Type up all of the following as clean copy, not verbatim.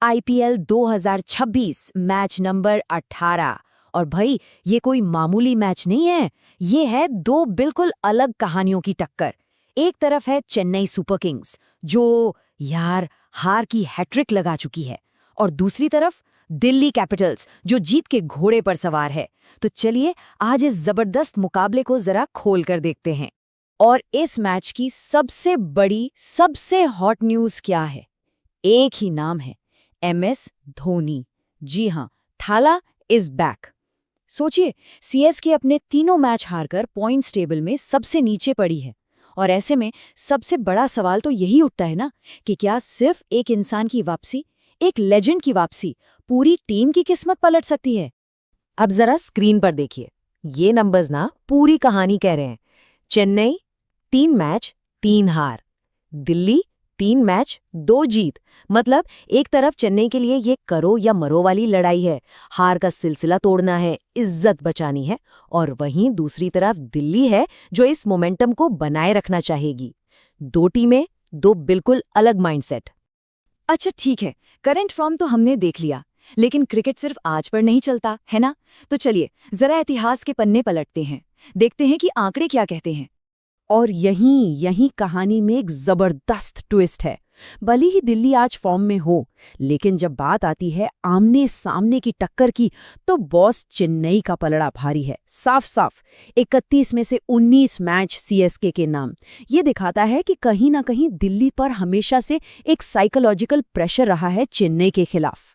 IPL 2026 match number 18। और भाई ये कोई मामूली मैच नहीं है, ये है दो बिल्कुल अलग कहानियों की टक्कर। एक तरफ है चेन्नई सुपर किंग्स जो यार हार की हैट्रिक लगा चुकी है, और दूसरी तरफ दिल्ली कैपिटल्स जो जीत के घोड़े पर सवार है। तो चलिए आज इस जबरदस्त मुकाबले को जरा खोल कर देखते हैं। और इस मैच की सबसे बड़ी सबसे हॉट न्यूज़ क्या है? एक ही नाम है, एमएस धोनी। जी हाँ, थाला इज बैक। सोचिए, सीएसके अपने तीनों मैच हारकर पॉइंट्स टेबल में सबसे नीचे पड़ी है। और ऐसे में सबसे बड़ा सवाल तो यही उठता है ना कि क्या सिर्फ एक इंसान की वापसी, एक लेजेंड की वापसी पूरी टीम की किस्मत पलट सकती है? अब जरा स्क्रीन पर देखिए, ये नंबर्स ना पूरी कहानी कह रहे हैं। चेन्नई 3 मैच 3 हार, दिल्ली 3 मैच 2 जीत। मतलब एक तरफ चेन्नई के लिए ये करो या मरो वाली लड़ाई है, हार का सिलसिला तोड़ना है, इज्जत बचानी है। और वहीं दूसरी तरफ दिल्ली है जो इस मोमेंटम को बनाए रखना चाहेगी। दो टीमें, दो बिल्कुल अलग माइंडसेट। अच्छा ठीक है, करंट फॉर्म तो हमने देख लिया, लेकिन क्रिकेट सिर्फ आज पर नहीं चलता है ना। तो चलिए जरा इतिहास के पन्ने पलटते हैं, देखते हैं कि आंकड़े क्या कहते हैं। और यहीं कहानी में एक जबरदस्त ट्विस्ट है। भले ही दिल्ली आज फॉर्म में हो, लेकिन जब बात आती है आमने सामने की टक्कर की, तो बॉस चेन्नई का पलड़ा भारी है। साफ साफ 31 में से 19 मैच सीएसके के नाम। ये दिखाता है कि कहीं ना कहीं दिल्ली पर हमेशा से एक साइकोलॉजिकल प्रेशर रहा है चेन्नई के खिलाफ।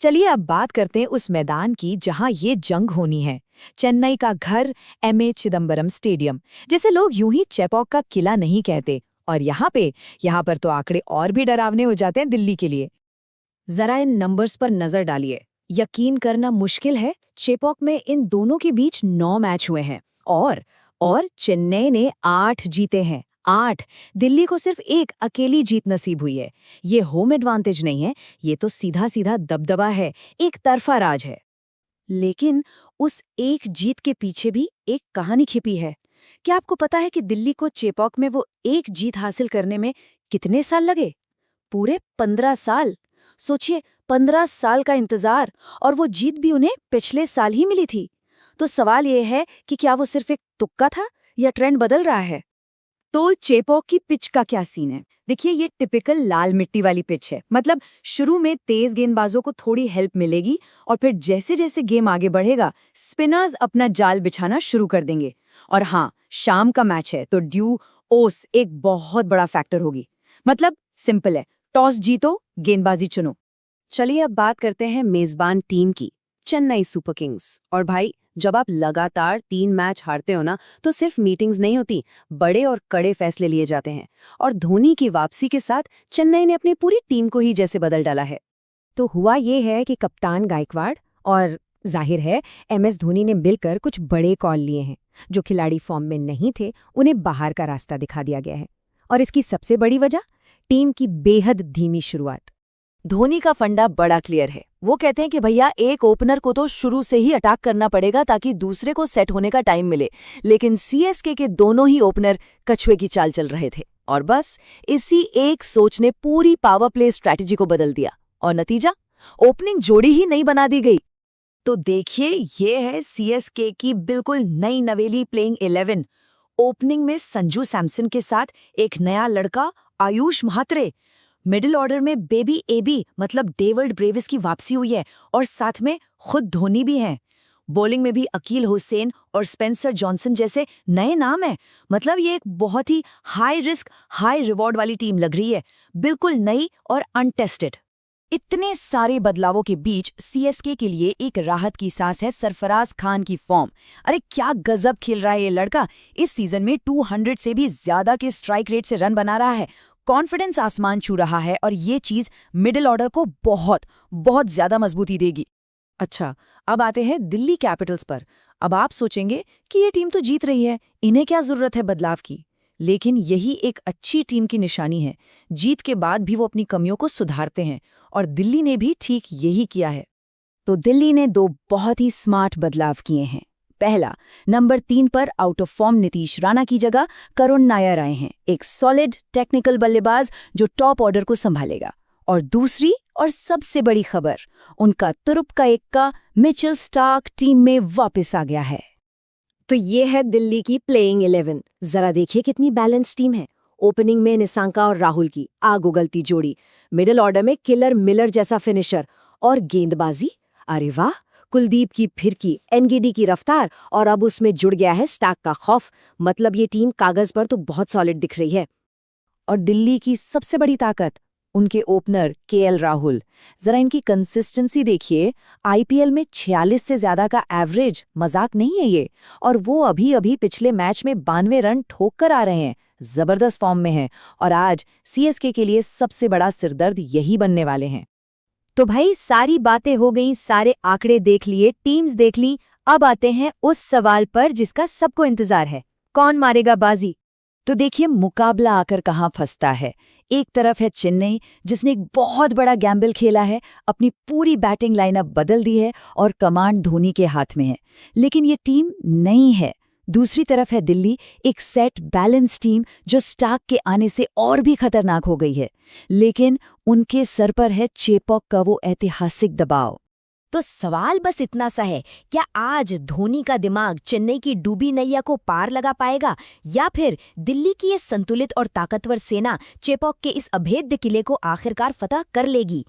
चलिए अब बात करते हैं उस मैदान की जहां ये जंग होनी है। चेन्नई का घर, एमए चिदम्बरम स्टेडियम, जिसे लोग यूं ही चेपॉक का किला नहीं कहते। और यहाँ पर तो आंकड़े और भी डरावने हो जाते हैं दिल्ली के लिए। जरा इन नंबर्स पर नजर डालिए, यकीन करना मुश्किल है, चेपॉक में इन दोनों के बीच 9 मैच हुए हैं और चेन्नई ने 8 जीते हैं। 8। दिल्ली को सिर्फ एक अकेली जीत नसीब हुई है। ये होम एडवांटेज नहीं है, ये तो सीधा सीधा दबदबा है, एक तरफा राज है। लेकिन उस एक जीत के पीछे भी एक कहानी छिपी है। क्या आपको पता है कि दिल्ली को चेपॉक में वो एक जीत हासिल करने में कितने साल लगे? पूरे 15 साल। सोचिए, 15 साल का इंतजार, और वो जीत भी उन्हें पिछले साल ही मिली थी। तो सवाल ये है कि क्या वो सिर्फ एक तुक्का था या ट्रेंड बदल रहा है? तो चेपॉक की पिच का क्या सीन है? देखिए, ये टिपिकल लाल मिट्टी वाली पिच है। मतलब शुरू में तेज गेंदबाजों को थोड़ी हेल्प मिलेगी, और फिर जैसे जैसे गेम आगे बढ़ेगा स्पिनर्स अपना जाल बिछाना शुरू कर देंगे। और हाँ, शाम का मैच है तो ड्यू ओस एक बहुत बड़ा फैक्टर होगी। मतलब सिंपल है, टॉस जीतो, गेंदबाजी चुनो। चलिए अब बात करते हैं मेजबान टीम की, चेन्नई सुपर किंग्स। और भाई, जब आप लगातार 3 मैच हारते हो ना, तो सिर्फ मीटिंग्स नहीं होती, बड़े और कड़े फैसले लिए जाते हैं। और धोनी की वापसी के साथ चेन्नई ने अपनी पूरी टीम को ही जैसे बदल डाला है। तो हुआ ये है कि कप्तान गायकवाड़ और जाहिर है एमएस धोनी ने मिलकर कुछ बड़े कॉल लिए हैं। जो खिलाड़ी फॉर्म में नहीं थे, उन्हें बाहर का रास्ता दिखा दिया गया है। और इसकी सबसे बड़ी वजह, टीम की बेहद धीमी शुरुआत। धोनी का फंडा बड़ा क्लियर है। वो कहते हैं कि भैया, एक ओपनर को तो शुरू से ही अटैक करना पड़ेगा ताकि दूसरे को सेट होने का टाइम मिले। लेकिन सीएसके के दोनों ही ओपनर कछुए की चाल चल रहे थे, और बस इसी एक सोच ने पूरी पावर प्ले स्ट्रैटेजी को बदल दिया। और नतीजा, ओपनिंग जोड़ी ही नहीं बना दी गई। तो देखिए, ये है सीएसके की बिल्कुल नई नवेली प्लेइंग 11। ओपनिंग में संजू सैमसन के साथ एक नया लड़का आयुष महात्रे। मिडिल ऑर्डर में बेबी एबी मतलब डेविड ब्रेविस की वापसी हुई है, और साथ में खुद धोनी भी हैं। बॉलिंग में भी अकील हुसैन और स्पेंसर जॉनसन जैसे नए नाम हैं। मतलब ये एक बहुत ही हाई रिस्क हाई रिवॉर्ड वाली टीम लग रही है, बिल्कुल नई और अनटेस्टेड। इतने सारे बदलावों के बीच सीएसके के लिए एक राहत की सांस है सरफराज खान की फॉर्म। अरे क्या गजब खेल रहा है ये लड़का। इस सीजन में 200 से भी ज्यादा के स्ट्राइक रेट से रन बना रहा है। कॉन्फिडेंस आसमान छू रहा है, और ये चीज मिडिल ऑर्डर को बहुत बहुत ज्यादा मजबूती देगी। अच्छा, अब आते हैं दिल्ली कैपिटल्स पर। अब आप सोचेंगे कि ये टीम तो जीत रही है, इन्हें क्या जरूरत है बदलाव की? लेकिन यही एक अच्छी टीम की निशानी है। जीत के बाद भी वो अपनी कमियों को सुधारते हैं, और दिल्ली ने भी ठीक यही किया है। तो दिल्ली ने 2 बहुत ही स्मार्ट बदलाव किए हैं। पहला, नंबर 3 पर out of form Nitish Rana की जगह करुण नायर आए हैं, एक सॉलिड टेक्निकल बल्लेबाज जो टॉप ऑर्डर को संभालेगा। और दूसरी और सबसे बड़ी खबर, उनका तुरुप का एक्का मिचेल स्टार्क टीम में वापस आ गया है। तो ये है दिल्ली की प्लेइंग 11। जरा देखिए कितनी बैलेंस टीम है। ओपनिंग में निसांका और राहुल की आग उगलती जोड़ी, मिडिल ऑर्डर में किलर मिलर जैसा फिनिशर, और गेंदबाजी, अरे वाह, कुलदीप की फिरकी, एनगीडी की रफ्तार, और अब उसमें जुड़ गया है स्टार्क का खौफ। मतलब ये टीम कागज पर तो बहुत सॉलिड दिख रही है। और दिल्ली की सबसे बड़ी ताकत, उनके ओपनर केएल राहुल। जरा इनकी कंसिस्टेंसी देखिए, आईपीएल में 46 से ज्यादा का एवरेज मजाक नहीं है ये। और वो अभी अभी पिछले मैच में 92 रन ठोक कर आ रहे हैं, जबरदस्त फॉर्म में हैं। और आज सीएसके के लिए सबसे बड़ा सिरदर्द यही बनने वाले हैं। तो भाई सारी बातें हो गई, सारे आंकड़े देख लिए, टीम्स देख ली। अब आते हैं उस सवाल पर जिसका सबको इंतजार है, कौन मारेगा बाजी। तो देखिए मुकाबला आकर कहाँ फंसता है। एक तरफ है चेन्नई, जिसने एक बहुत बड़ा गैम्बल खेला है, अपनी पूरी बैटिंग लाइनअप बदल दी है और कमांड धोनी के हाथ में है। लेकिन ये टीम नई है। दूसरी तरफ है दिल्ली, एक सेट बैलेंस टीम जो स्टार्क के आने से और भी खतरनाक हो गई है। लेकिन उनके सर पर है चेपॉक का वो ऐतिहासिक दबाव। तो सवाल बस इतना सा है, क्या आज धोनी का दिमाग चेन्नई की डूबी नैया को पार लगा पाएगा, या फिर दिल्ली की ये संतुलित और ताकतवर सेना चेपॉक के इस अभेद्य किले को आखिरकार फतह कर लेगी।